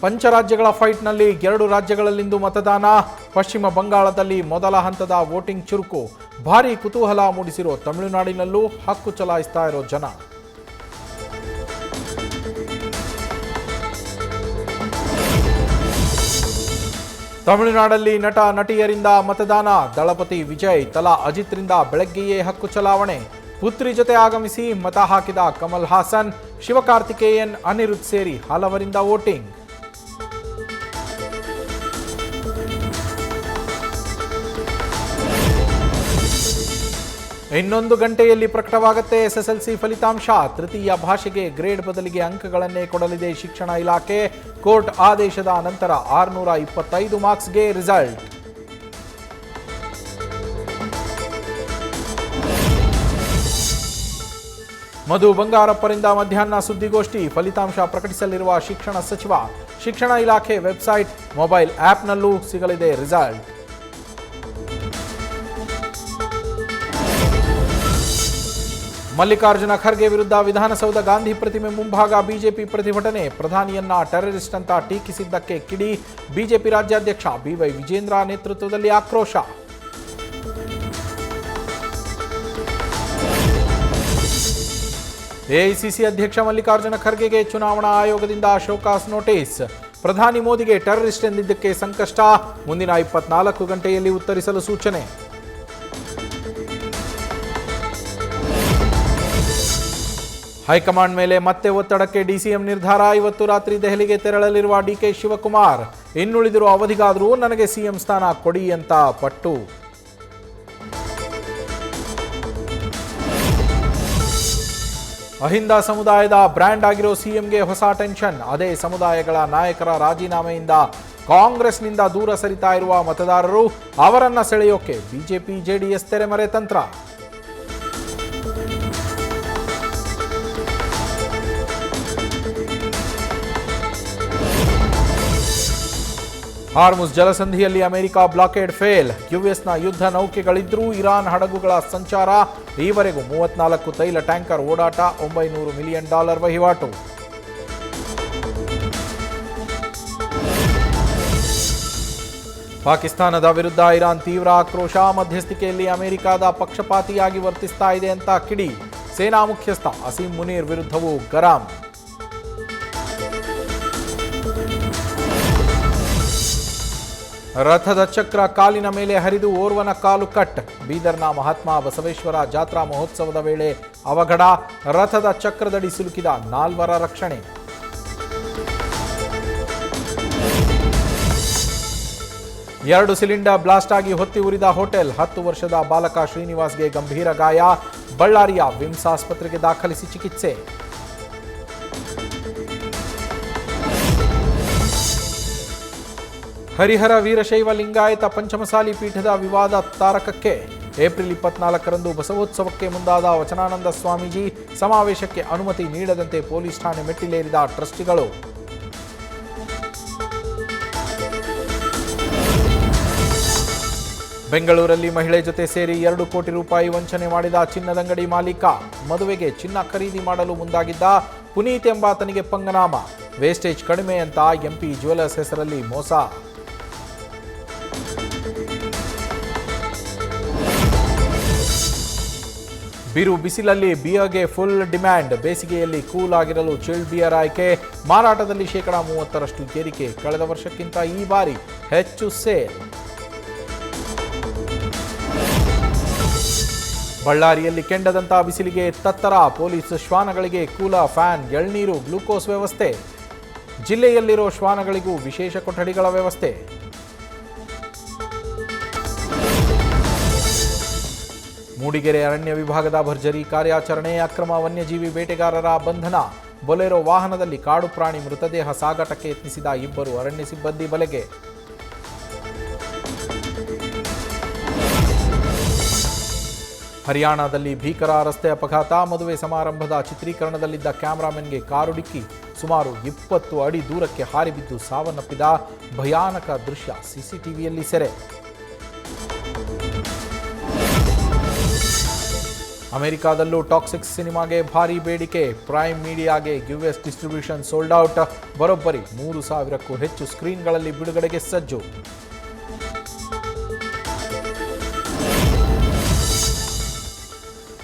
ಪಂಚರಾಜ್ಯಗಳ ಫೈಟ್ನಲ್ಲಿ 2 ರಾಜ್ಯಗಳಲ್ಲಿಂದು ಮತದಾನ. ಪಶ್ಚಿಮ ಬಂಗಾಳದಲ್ಲಿ ಮೊದಲ ಹಂತದ ವೋಟಿಂಗ್ ಚುರುಕು. ಭಾರೀ ಕುತೂಹಲ ಮೂಡಿಸಿರೋ ತಮಿಳುನಾಡಿನಲ್ಲೂ ಹಕ್ಕು ಚಲಾಯಿಸ್ತಾ ಇರೋ ಜನ. ತಮಿಳುನಾಡಲ್ಲಿ ನಟ ನಟಿಯರಿಂದ ಮತದಾನ. ದಳಪತಿ ವಿಜಯ್ ತಲಾ ಅಜಿತ್ರಿಂದ ಬೆಳಗ್ಗೆಯೇ ಹಕ್ಕು ಚಲಾವಣೆ. ಪುತ್ರಿ ಜೊತೆ ಆಗಮಿಸಿ ಮತ ಹಾಕಿದ ಕಮಲ್ ಹಾಸನ್, ಶಿವಕಾರ್ತಿಕೇಯನ್, ಅನಿರುದ್ಧ್ ಸೇರಿ ಹಲವರಿಂದ ವೋಟಿಂಗ್. ಇನ್ನೊಂದು ಗಂಟೆಯಲ್ಲಿ ಪ್ರಕಟವಾಗುತ್ತೆ ಎಸ್ಎಸ್ಎಲ್ಸಿ ಫಲಿತಾಂಶ. ತೃತೀಯ ಭಾಷೆಗೆ ಗ್ರೇಡ್ ಬದಲಿಗೆ ಅಂಕಗಳನ್ನೇ ಕೊಡಲಿದೆ ಶಿಕ್ಷಣ ಇಲಾಖೆ. ಕೋರ್ಟ್ ಆದೇಶದ ನಂತರ 625 ಮಾರ್ಕ್ಸ್ಗೆ ರಿಸಲ್ಟ್. ಮಧು ಬಂಗಾರಪ್ಪರಿಂದ ಮಧ್ಯಾಹ್ನ ಸುದ್ದಿಗೋಷ್ಠಿ. ಫಲಿತಾಂಶ ಪ್ರಕಟಿಸಲಿರುವ ಶಿಕ್ಷಣ ಸಚಿವ. ಶಿಕ್ಷಣ ಇಲಾಖೆ ವೆಬ್ಸೈಟ್, ಮೊಬೈಲ್ ಆಪ್ನಲ್ಲೂ ಸಿಗಲಿದೆ ರಿಸಲ್ಟ್. ಮಲ್ಲಿಕಾರ್ಜುನ ಖರ್ಗೆ ವಿರುದ್ಧ ವಿಧಾನಸೌಧ ಗಾಂಧಿ ಪ್ರತಿಮೆ ಮುಂಭಾಗ ಬಿಜೆಪಿ ಪ್ರತಿಭಟನೆ. ಪ್ರಧಾನಿಯನ್ನ ಟೆರರಿಸ್ಟ್ ಅಂತ ಟೀಕಿಸಿದ್ದಕ್ಕೆ ಕಿಡಿ. ಬಿಜೆಪಿ ರಾಜ್ಯಾಧ್ಯಕ್ಷ ಬಿವೈ ವಿಜೇಂದ್ರ ನೇತೃತ್ವದಲ್ಲಿ ಆಕ್ರೋಶ. ಎಐಸಿಸಿ ಅಧ್ಯಕ್ಷ ಮಲ್ಲಿಕಾರ್ಜುನ ಖರ್ಗೆಗೆ ಚುನಾವಣಾ ಆಯೋಗದಿಂದ ಶೋಕಾಸ್ ನೋಟಿಸ್. ಪ್ರಧಾನಿ ಮೋದಿಗೆ ಟೆರರಿಸ್ಟ್ ಎಂದಿದ್ದಕ್ಕೆ ಸಂಕಷ್ಟ. ಮುಂದಿನ 24 ಗಂಟೆಯಲ್ಲಿ ಉತ್ತರಿಸಲು ಸೂಚನೆ. ಹೈಕಮಾಂಡ್ ಮೇಲೆ ಮತ್ತೆ ಒತ್ತಡಕ್ಕೆ ಡಿಸಿಎಂ ನಿರ್ಧಾರ. ಇವತ್ತು ರಾತ್ರಿ ದೆಹಲಿಗೆ ತೆರಳಲಿರುವ ಡಿಕೆ ಶಿವಕುಮಾರ್. ಇನ್ನುಳಿದಿರುವ ಅವಧಿಗಾದರೂ ನನಗೆ ಸಿಎಂ ಸ್ಥಾನ ಕೊಡಿ ಅಂತ ಪಟ್ಟು. ಅಹಿಂದ ಸಮುದಾಯದ ಬ್ರ್ಯಾಂಡ್ ಆಗಿರೋ ಸಿಎಂಗೆ ಹೊಸ ಟೆನ್ಷನ್. ಅದೇ ಸಮುದಾಯಗಳ ನಾಯಕರ ರಾಜೀನಾಮೆಯಿಂದ ಕಾಂಗ್ರೆಸ್ನಿಂದ ದೂರ ಸರಿತಾ ಇರುವ ಮತದಾರರು. ಅವರನ್ನ ಸೆಳೆಯೋಕೆ ಬಿಜೆಪಿ ಜೆಡಿಎಸ್ ತೆರೆಮರೆ ತಂತ್ರ. ಹಾರ್ಮುಜ್ ಜಲಸಂಧಿಯಲ್ಲಿ ಅಮೆರಿಕ ಬ್ಲಾಕೇಡ್ ಫೇಲ್. ಯುಎಸ್ನ ಯುದ್ಧ ನೌಕೆಗಳಿದ್ರೂ ಇರಾನ್ ಹಡಗುಗಳ ಸಂಚಾರ. ಈವರೆಗೂ 34 ತೈಲ ಟ್ಯಾಂಕರ್ ಓಡಾಟ. $900 ಮಿಲಿಯನ್ ವಹಿವಾಟು. ಪಾಕಿಸ್ತಾನದ ವಿರುದ್ಧ ಇರಾನ್ ತೀವ್ರ ಆಕ್ರೋಶ. ಮಧ್ಯಸ್ಥಿಕೆಯಲ್ಲಿ ಅಮೆರಿಕದ ಪಕ್ಷಪಾತಿಯಾಗಿ ವರ್ತಿಸ್ತಾ ಇದೆ ಅಂತ ಕಿಡಿ. ಸೇನಾ ಮುಖ್ಯಸ್ಥ ಅಸೀಂ ಮುನೀರ್ ವಿರುದ್ಧವೂ ಗರಂ. ರಥದ ಚಕ್ರ ಕಾಲಿನ ಮೇಲೆ ಹರಿದು ಓರ್ವನ ಕಾಲು ಕಟ್. ಬೀದರ್ನ ಮಹಾತ್ಮ ಬಸವೇಶ್ವರ ಜಾತ್ರಾ ಮಹೋತ್ಸವದ ವೇಳೆ ಅವಘಡ. ರಥದ ಚಕ್ರದಡಿ ಸಿಲುಕಿದ 4 ರಕ್ಷಣೆ. ಎರಡು ಸಿಲಿಂಡರ್ ಬ್ಲಾಸ್ಟ್ ಆಗಿ ಹೊತ್ತಿ ಉರಿದ ಹೋಟೆಲ್. 10 ವರ್ಷದ ಬಾಲಕ ಶ್ರೀನಿವಾಸ್ಗೆ ಗಂಭೀರ ಗಾಯ. ಬಳ್ಳಾರಿಯ ವಿಮ್ಸ್ ಆಸ್ಪತ್ರೆಗೆ ದಾಖಲಿಸಿ ಚಿಕಿತ್ಸೆ. ಹರಿಹರ ವೀರಶೈವ ಲಿಂಗಾಯತ ಪಂಚಮಸಾಲಿ ಪೀಠದ ವಿವಾದ ತಾರಕಕ್ಕೆ. ಏಪ್ರಿಲ್ 24ರಂದು ಬಸವೋತ್ಸವಕ್ಕೆ ಮುಂದಾದ ವಚನಾನಂದ ಸ್ವಾಮೀಜಿ. ಸಮಾವೇಶಕ್ಕೆ ಅನುಮತಿ ನೀಡದಂತೆ ಪೊಲೀಸ್ ಠಾಣೆ ಮೆಟ್ಟಿಲೇರಿದ ಟ್ರಸ್ಟಿಗಳು. ಬೆಂಗಳೂರಲ್ಲಿ ಮಹಿಳೆ ಜೊತೆ ಸೇರಿ 2 ಕೋಟಿ ರೂಪಾಯಿ ವಂಚನೆ ಮಾಡಿದ ಚಿನ್ನದಂಗಡಿ ಮಾಲೀಕ. ಮದುವೆಗೆ ಚಿನ್ನ ಖರೀದಿ ಮಾಡಲು ಮುಂದಾಗಿದ್ದ ಪುನೀತ್ ಎಂಬಾತನಿಗೆ ಪಂಗನಾಮ. ವೇಸ್ಟೇಜ್ ಕಡಿಮೆ ಅಂತ ಎಂಪಿ ಜ್ಯುವೆಲರ್ಸ್ ಹೆಸರಲ್ಲಿ ಮೋಸ. ಬಿರು ಬಿಸಿಲಲ್ಲಿ ಬಿಯರ್ಗೆ ಫುಲ್ ಡಿಮ್ಯಾಂಡ್. ಬೇಸಿಗೆಯಲ್ಲಿ ಕೂಲ್ ಆಗಿರಲು ಚಿಲ್ಡ್ ಬಿಯರ್ ಆಯ್ಕೆ. ಮಾರಾಟದಲ್ಲಿ 30% ಏರಿಕೆ. ಕಳೆದ ವರ್ಷಕ್ಕಿಂತ ಈ ಬಾರಿ ಹೆಚ್ಚು ಸೇಲ್. ಬಳ್ಳಾರಿಯಲ್ಲಿ ಕೆಂಡದಂತ ಬಿಸಿಲಿಗೆ ತತ್ತರ. ಪೊಲೀಸ್ ಶ್ವಾನಗಳಿಗೆ ಕೂಲರ್, ಫ್ಯಾನ್, ಎಳ್ನೀರು, ಗ್ಲೂಕೋಸ್ ವ್ಯವಸ್ಥೆ. ಜಿಲ್ಲೆಯಲ್ಲಿರೋ ಶ್ವಾನಗಳಿಗೂ ವಿಶೇಷ ಕೊಠಡಿಗಳ ವ್ಯವಸ್ಥೆ. ಮೂಡಿಗೆರೆ ಅರಣ್ಯ ವಿಭಾಗದ ಭರ್ಜರಿ ಕಾರ್ಯಾಚರಣೆ. ಅಕ್ರಮ ವನ್ಯಜೀವಿ ಬೇಟೆಗಾರರ ಬಂಧನ. ಬೊಲೆರೋ ವಾಹನದಲ್ಲಿ ಕಾಡು ಪ್ರಾಣಿ ಮೃತದೇಹ ಸಾಗಾಟಕ್ಕೆ ಯತ್ನಿಸಿದ 2 ಅರಣ್ಯ ಸಿಬ್ಬಂದಿ ಬಲೆಗೆ. ಹರಿಯಾಣದಲ್ಲಿ ಭೀಕರ ರಸ್ತೆ ಅಪಘಾತ. ಮದುವೆ ಸಮಾರಂಭದ ಚಿತ್ರೀಕರಣದಲ್ಲಿದ್ದ ಕ್ಯಾಮರಾಮನ್ಗೆ ಕಾರು ಡಿಕ್ಕಿ. ಸುಮಾರು 20 ಅಡಿ ದೂರಕ್ಕೆ ಹಾರಿಬಿದ್ದು ಸಾವನ್ನಪ್ಪಿದ ಭಯಾನಕ ದೃಶ್ಯ ಸಿಸಿಟಿವಿಯಲ್ಲಿ ಸೆರೆ. ಅಮೆರಿಕಾದಲ್ಲೂ ಟಾಕ್ಸಿಕ್ ಸಿನಿಮಾಗೆ ಭಾರಿ ಬೇಡಿಕೆ. ಪ್ರೈಮ್ ಮೀಡಿಯಾಗೆ ಯುಎಸ್ ಡಿಸ್ಟ್ರಿಬ್ಯೂಷನ್ ಸೋಲ್ಡ್ ಔಟ್. ಬರೋಬ್ಬರಿ 3,000ಕ್ಕೂ ಹೆಚ್ಚು ಸ್ಕ್ರೀನ್ಗಳಲ್ಲಿ ಬಿಡುಗಡೆಗೆ ಸಜ್ಜು.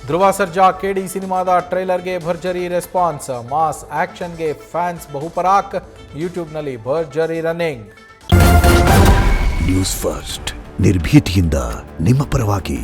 ಧ್ರುವ ಸರ್ಜಾ ಕೆಡಿ ಸಿನಿಮಾದ ಟ್ರೈಲರ್ಗೆ ಭರ್ಜರಿ ರೆಸ್ಪಾನ್ಸ್. ಮಾಸ್ ಆಕ್ಷನ್ಗೆ ಫ್ಯಾನ್ಸ್ ಬಹುಪರಾಕ್. ಯೂಟ್ಯೂಬ್ನಲ್ಲಿ ಭರ್ಜರಿ ರನ್ನಿಂಗ್. ನ್ಯೂಸ್ ಫಸ್ಟ್ ನಿರ್ಭೀತಿಯಿಂದ ನಿಮ್ಮ ಪರವಾಗಿ.